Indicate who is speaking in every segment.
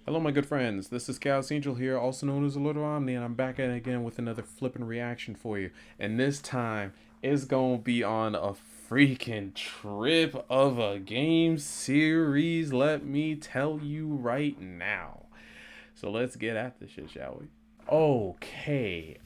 Speaker 1: Hello, my good friends. This is Chaos Angel here, also known as a Little Omni, and I'm back at it again with another flipping reaction for you. And this time, it's gonna be on a freaking trip of a game series, let me tell you right now. So let's get at this shit, shall we? Okay.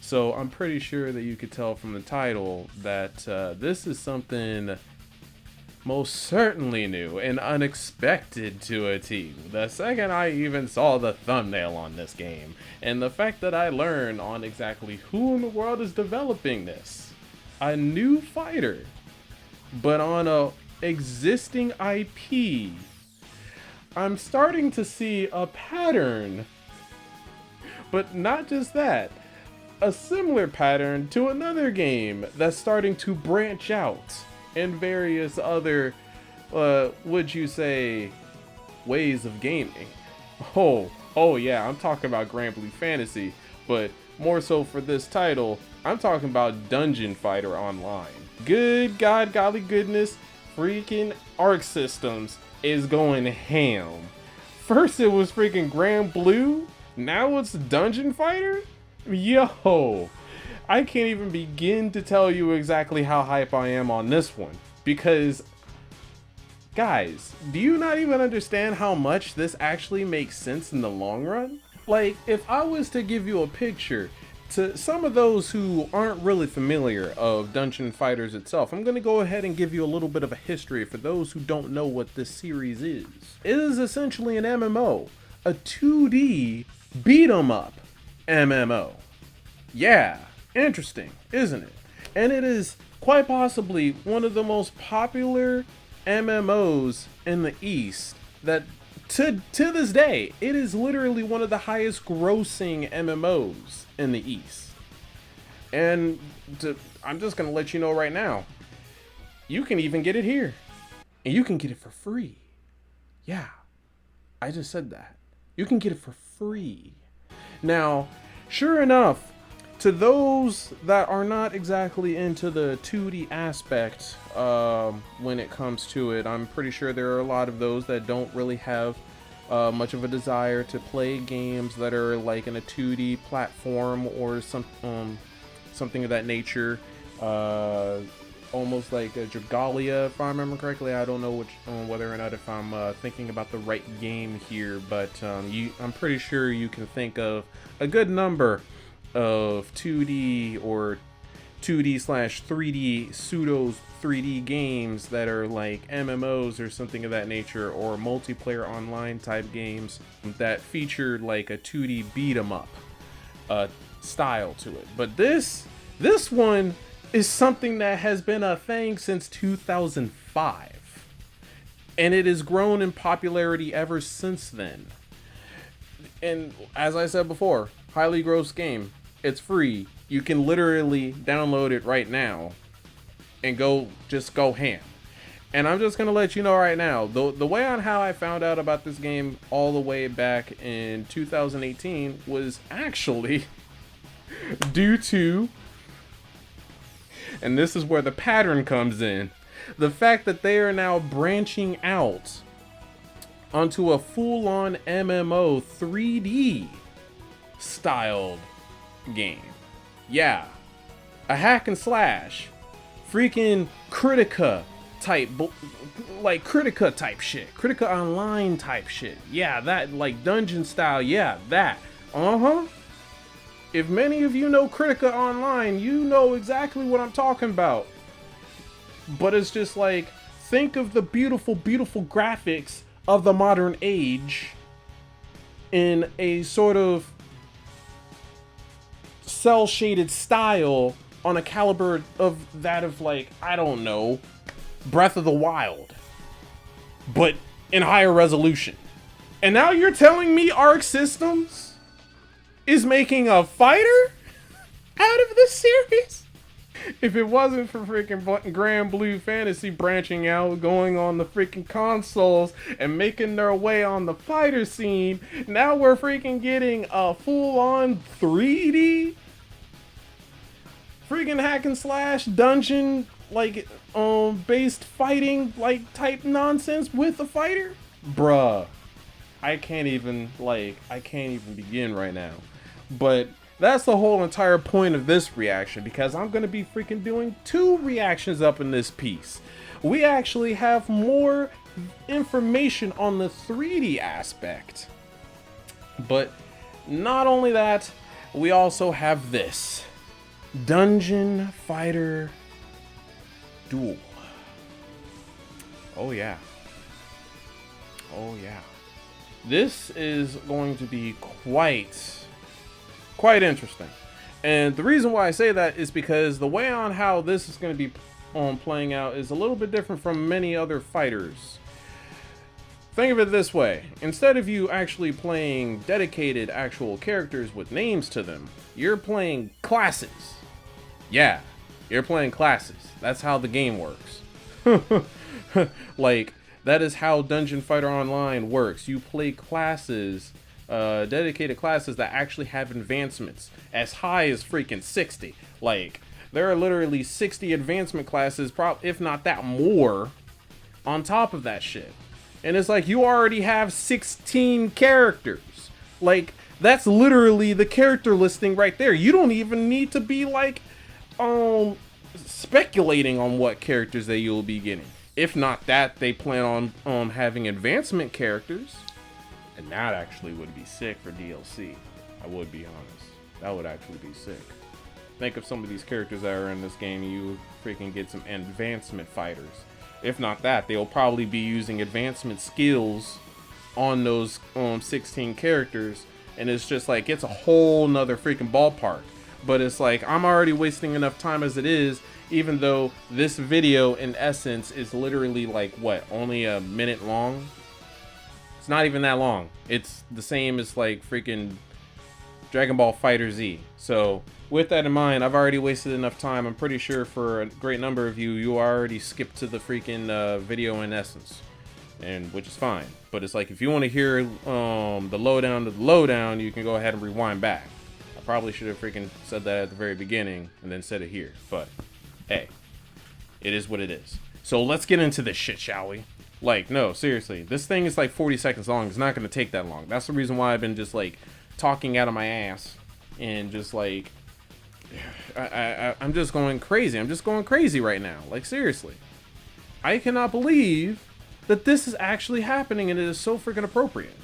Speaker 1: So I'm pretty sure that you could tell from the title that this is something most certainly new and unexpected to a T. The second I even saw the thumbnail on this game, and the fact that I learned on exactly who in the world is developing this. A new fighter, but on a existing IP. I'm starting to see a pattern, but not just that. A similar pattern to another game that's starting to branch out and various other, would you say, ways of gaming. Oh yeah, I'm talking about Grand Blue Fantasy, but more so for this title, I'm talking about Dungeon Fighter Online. Good God, golly goodness, freaking Arc Systems is going ham. First it was freaking Grand Blue, now it's Dungeon Fighter? Yo! I can't even begin to tell you exactly how hype I am on this one, because guys, do you not even understand how much this actually makes sense in the long run? Like, if I was to give you a picture to some of those who aren't really familiar of Dungeon Fighters itself, I'm gonna go ahead and give you a little bit of a history for those who don't know what this series is. It is essentially an MMO, a 2D beat 'em up MMO. Yeah. Interesting, isn't it? And it is quite possibly one of the most popular MMOs in the East that to this day, it is literally one of the highest grossing MMOs in the East. And I'm just gonna let you know right now, you can even get it here. And you can get it for free. Yeah, I just said that. You can get it for free. Now, sure enough, to those that are not exactly into the 2D aspect when it comes to it, I'm pretty sure there are a lot of those that don't really have much of a desire to play games that are like in a 2D platform or something of that nature. Almost like a Dragalia, if I remember correctly. I don't know whether or not if I'm thinking about the right game here, but I'm pretty sure you can think of a good number of 2D or 2D/3D pseudo 3D games that are like MMOs or something of that nature, or multiplayer online type games that feature like a 2D beat 'em up style to it. But this one is something that has been a thing since 2005, and it has grown in popularity ever since then. And as I said before, highly gross game. It's free. You can literally download it right now and just go ham. And I'm just gonna let you know right now, the way on how I found out about this game all the way back in 2018 was actually due to, and this is where the pattern comes in, the fact that they are now branching out onto a full-on MMO 3D styled game. Yeah, a hack and slash, freaking Critica type, like Critica type shit, Critica Online type shit. Yeah, that like dungeon style. Yeah, that. If many of you know Critica Online, you know exactly what I'm talking about. But it's just like, think of the beautiful graphics of the modern age in a sort of cell shaded style on a caliber of that of, like, I don't know, Breath of the Wild, but in higher resolution. And now you're telling me Arc Systems is making a fighter out of this series? If it wasn't for freaking Grand Blue Fantasy branching out, going on the freaking consoles and making their way on the fighter scene, now we're freaking getting a full-on 3D freaking hack and slash dungeon like based fighting like type nonsense with a fighter? Bruh. I can't even begin right now. But that's the whole entire point of this reaction, because I'm gonna be freaking doing 2 reactions up in this piece. We actually have more information on the 3D aspect. But not only that, we also have this Dungeon Fighter Duel. Oh yeah. Oh yeah. This is going to be quite interesting. And the reason why I say that is because the way on how this is going to be playing out is a little bit different from many other fighters. Think of it this way. Instead of you actually playing dedicated actual characters with names to them, you're playing classes. Yeah, you're playing classes. That's how the game works. Like, that is how Dungeon Fighter Online works. You play classes, dedicated classes that actually have advancements as high as freaking 60. Like, there are literally 60 advancement classes, if not that more, on top of that shit. And it's like, you already have 16 characters. Like, that's literally the character listing right there. You don't even need to be like, speculating on what characters that you'll be getting. If not that, they plan on having advancement characters. And that actually would be sick for DLC. I would be honest. That would actually be sick. Think of some of these characters that are in this game, you freaking get some advancement fighters. If not that, they'll probably be using advancement skills on those 16 characters. And it's just like, it's a whole nother freaking ballpark. But it's like, I'm already wasting enough time as it is, even though this video in essence is literally like, what, only a minute long? It's not even that long. It's the same as like freaking Dragon Ball Fighter Z. So with that in mind, I've already wasted enough time. I'm pretty sure for a great number of you, you already skipped to the freaking video in essence, and which is fine. But it's like, if you want to hear the lowdown to the lowdown, you can go ahead and rewind back. I probably should have freaking said that at the very beginning and then said it here, but hey, it is what it is. So let's get into this shit, shall we? Like, no, seriously, this thing is like 40 seconds long. It's not going to take that long. That's the reason why I've been just like talking out of my ass and just like, I'm just going crazy. I'm just going crazy right now. Like, seriously, I cannot believe that this is actually happening, and it is so freaking appropriate.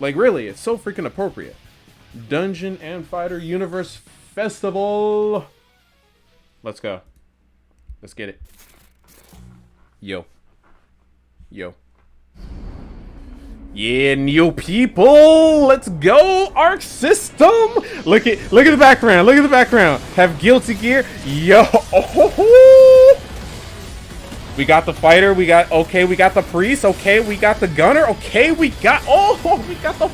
Speaker 1: Like, really, it's so freaking appropriate. Dungeon and Fighter Universe Festival. Let's go. Let's get it. Yo. Yo. Yeah, new people. Let's go. Arc System. Look at the background. Look at the background. Have Guilty Gear. Yo. Oh. We got the fighter. We got the priest. Okay, we got the gunner. Okay, we got the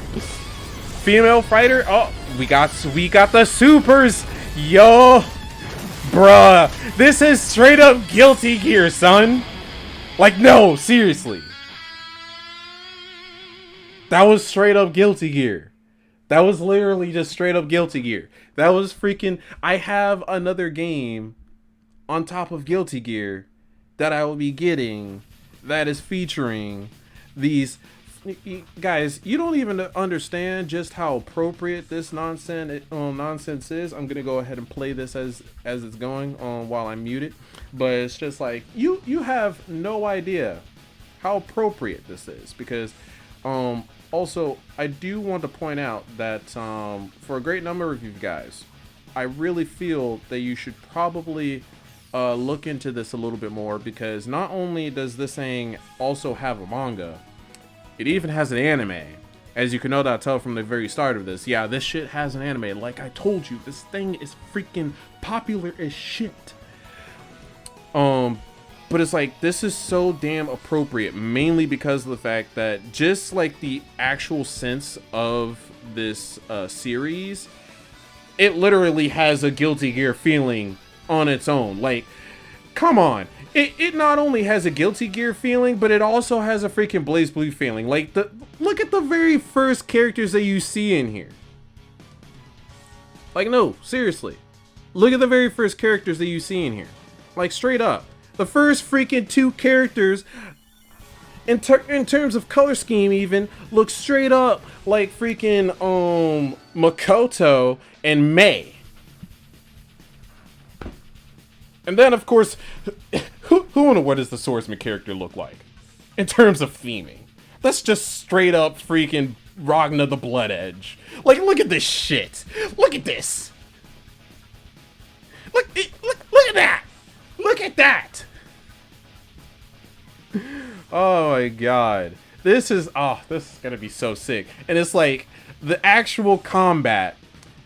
Speaker 1: female fighter. Oh, we got the supers. Yo. Bruh, this is straight up Guilty Gear, son. Like, no, seriously. That was straight up Guilty Gear. That was literally just straight up Guilty Gear. That was freaking... I have another game on top of Guilty Gear that I will be getting that is featuring these... Guys, you don't even understand just how appropriate this nonsense is. I'm gonna go ahead and play this as it's going on while I'm muted, but it's just like you have no idea how appropriate this is, because also I do want to point out that for a great number of you guys, I really feel that you should probably look into this a little bit more, because not only does this thing also have a manga, it even has an anime. As you can no doubt tell from the very start of this. Yeah, this shit has an anime. Like I told you, this thing is freaking popular as shit. But it's like, this is so damn appropriate, mainly because of the fact that just like the actual sense of this series, it literally has a Guilty Gear feeling on its own. Like, come on. It not only has a Guilty Gear feeling, but it also has a freaking BlazBlue feeling. Like, look at the very first characters that you see in here. Like, no, seriously. Look at the very first characters that you see in here. Like, straight up. The first freaking 2 characters, in terms of color scheme even, look straight up like freaking Makoto and Mei. And then, of course, who in the world does the swordsman character look like? In terms of theming. That's just straight up freaking Ragna the Blood Edge. Like, look at this shit. Look at this. Look at that. Look at that. Oh my god. This is gonna be so sick. And it's like, the actual combat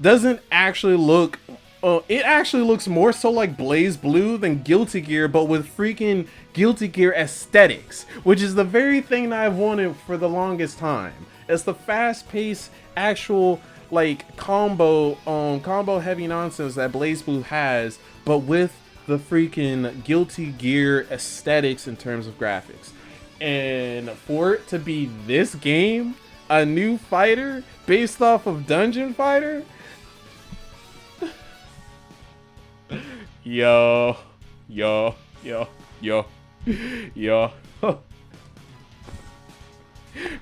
Speaker 1: doesn't actually look, it actually looks more so like Blaze Blue than Guilty Gear, but with freaking Guilty Gear aesthetics, which is the very thing that I've wanted for the longest time. It's the fast-paced, actual, like, combo heavy nonsense that Blaze Blue has, but with the freaking Guilty Gear aesthetics in terms of graphics. And for it to be this game, a new fighter based off of Dungeon Fighter, yo.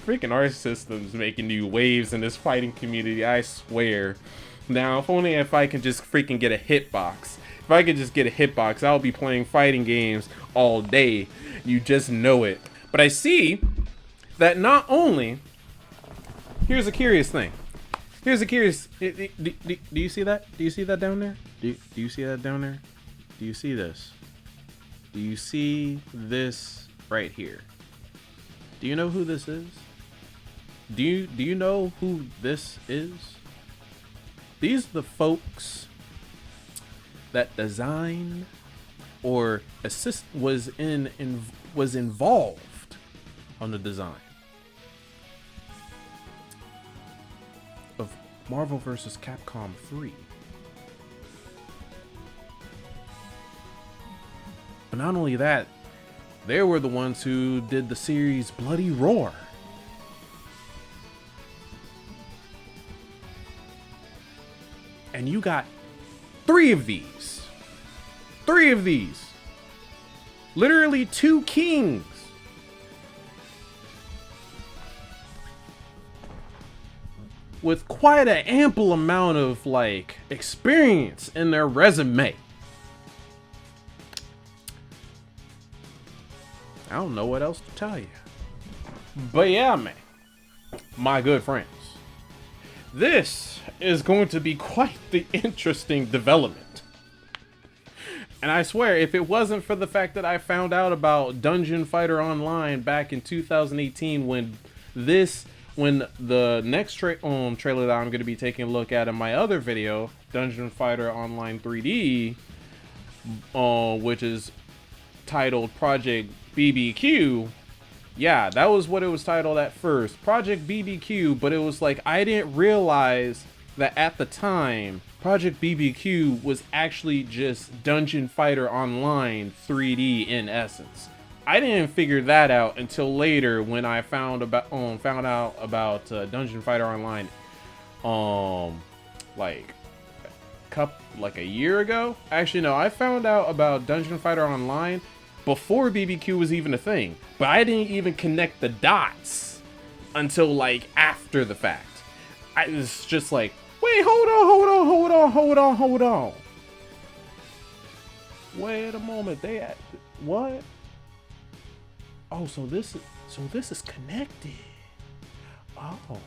Speaker 1: Freaking Arc Systems making new waves in this fighting community, I swear. Now, if I can just freaking get a hitbox. If I could just get a hitbox, I'll be playing fighting games all day. You just know it. But I see that not only... Here's a curious thing. Here's a curious... Do you see that? Do you see that down there? Do you see that down there? Do you see this? Do you see this right here? Do you know who this is? Do you know who this is? These are the folks that designed or was involved on the design of Marvel vs. Capcom 3. But not only that, they were the ones who did the series Bloody Roar. And you got 3 of these. 3 of these. Literally 2 kings. With quite an ample amount of, like, experience in their resume. I don't know what else to tell you. But yeah, man. My good friends. This is going to be quite the interesting development. And I swear, if it wasn't for the fact that I found out about Dungeon Fighter Online back in 2018 when the next trailer that I'm going to be taking a look at in my other video, Dungeon Fighter Online 3D, which is titled Project BBQ. Yeah, that was what it was titled at first, Project BBQ, but it was like, I didn't realize that at the time Project BBQ was actually just Dungeon Fighter Online 3D in essence. I didn't figure that out until later when I found out about Dungeon Fighter Online like a year ago. Actually no, I found out about Dungeon Fighter Online before BBQ was even a thing, but I didn't even connect the dots until like after the fact. I was just like, wait, hold on. Wait a moment, what? Oh, so this is connected. Oh.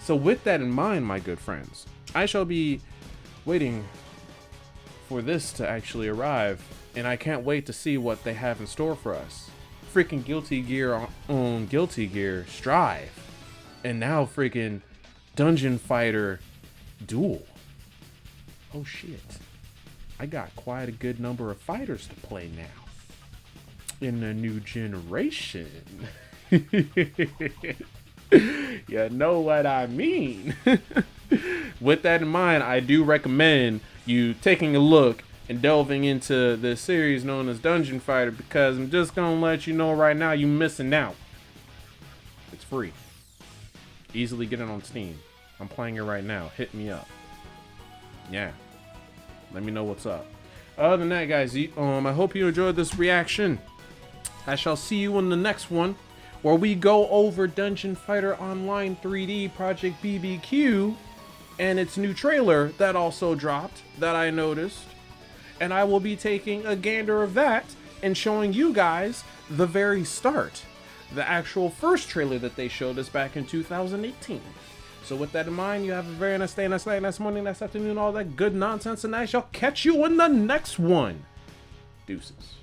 Speaker 1: So with that in mind, my good friends, I shall be waiting for this to actually arrive, and I can't wait to see what they have in store for us. Freaking Guilty Gear on Guilty Gear Strive, and now freaking Dungeon Fighter Duel. Oh shit. I got quite a good number of fighters to play now. In the new generation. You know what I mean. With that in mind, I do recommend you taking a look and delving into this series known as Dungeon Fighter, because I'm just gonna let you know right now, you're missing out. It's free. Easily get it on Steam. I'm playing it right now. Hit me up. Yeah. Let me know what's up. other than that, guys, I hope you enjoyed this reaction. I shall see you in the next one, where we go over Dungeon Fighter Online 3D Project BBQ and its new trailer that also dropped that I noticed. And I will be taking a gander of that and showing you guys the very start, the actual first trailer that they showed us back in 2018. So with that in mind, you have a very nice day, nice night, nice morning, nice afternoon, all that good nonsense, and I shall catch you in the next one. Deuces.